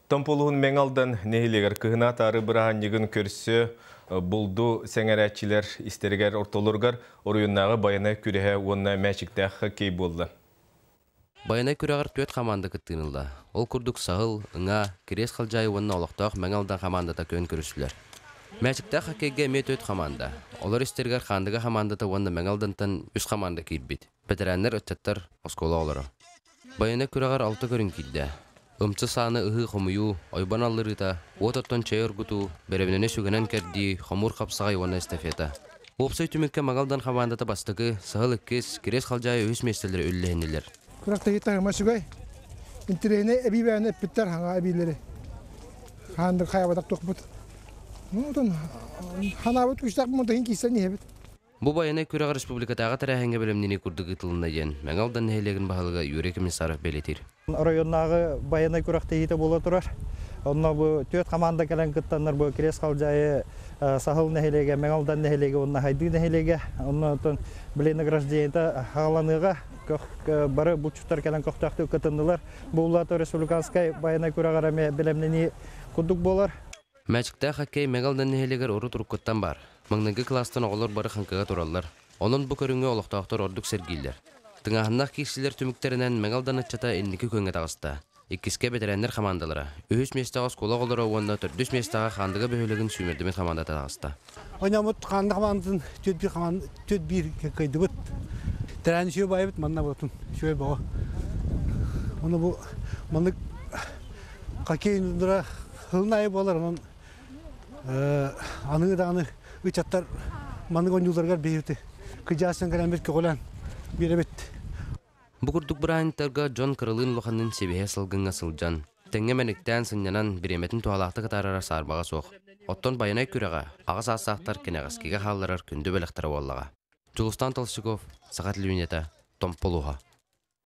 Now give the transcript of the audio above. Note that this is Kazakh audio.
Томполуғын меңалдан нехилегер кыгына тары бұраған егін көрсі бұлду сәңәрәтчілер истергер ортолыргар орыйыннағы баянай күреге онна мәчіктәқ хоккей болды. Баянай күрегар төт команда кыттыгынылда. Ол күрдік сағыл, ыңа, керес қалжайы онна олықтақ мәңалдан командата көн көрісілер. Мәчіктәқ хоккейге ме төт команда. Олар истергер қандыға командата онна мәңалдантан үш команда кейбет. Бетерәнлер өттеттер оскола олары. Баянай күрегар 6 көрін кейді. Өмчі саны ұғы қомыю, ойбан алырыта, ототтон чайыр күту, бәребініне сүгінен кәрді, қомур қапсағай оны эстафета. Опсай түмекке мағалдан қамандата бастығы, сағыл үккес, керес қалжайы өз местелері өлләйінелер. Күрақта еттағыма сүгай, интерейіне әбей бәйіні әппіттер хаңа әбейлері. Ханды қайабадақ тоқпыт. Ханабыт күштақ мұнтағын кейістен ебет. Бу Баянай күрегар республикатағы тәрәхенге білімнені күрдігі тылында ен, мәңалдан нәхелеген бағалыға Юрий Комиссаров белетер. Районнағы Баянай күректе ете бола тұрар. Онна бу төт команда келен кыттаннар бу керес қалжайы сахыл нәхелеге, мәңалдан нәхелеге, онна хайды нәхелеге, онна тон білені граждениета хағаланыға бары бұлчуттар келен көқтақты кытындылар. Бұллаты республиканскай Баянай күрегар әме білімнені күрдік болар. Мәчікті хоккей мәңалдан нәхелегер оры тұрып күттан бар. Маңныңғы кластан оғылар бары қанқыға тұралар. Onun bu körüngü олықтақтар ордық сәргейлер. Тыңағыннақ кексілер түміктерінен мәңалдан ұтчата әлнікі көнгә тағыста. Иккіске бетерәнлер командалары. Үхіс местаға скола қолары оғында түрдіс местаға қандыға бөхілігін сүймердімен командата тағыста. Ойнамыт қанды командасын төт бір көйді бұд. Тәрәні шөй байы бұд, манна бұдын. Шөй бағы. Оны бұл манны қакейін ұндыра хылнайы болар. Анығы Үчаттар манның ойнуларғар бейірді. Күжасын кәрәмбет көғылан беребет. Бұқырдық бұрайынтарға Джон Крылын лұқанның себеге сылғынға сылжан. Тәңге мәніктен сынянан біреметін туалақты қатарара сарбаға соқ. Оттон Баянай күреға ағыз асақтар кенеғаскеге қаларар күнді бәліқтары олаға. Жұлыстан Талшыков, Сағат Люнета, Томполуға.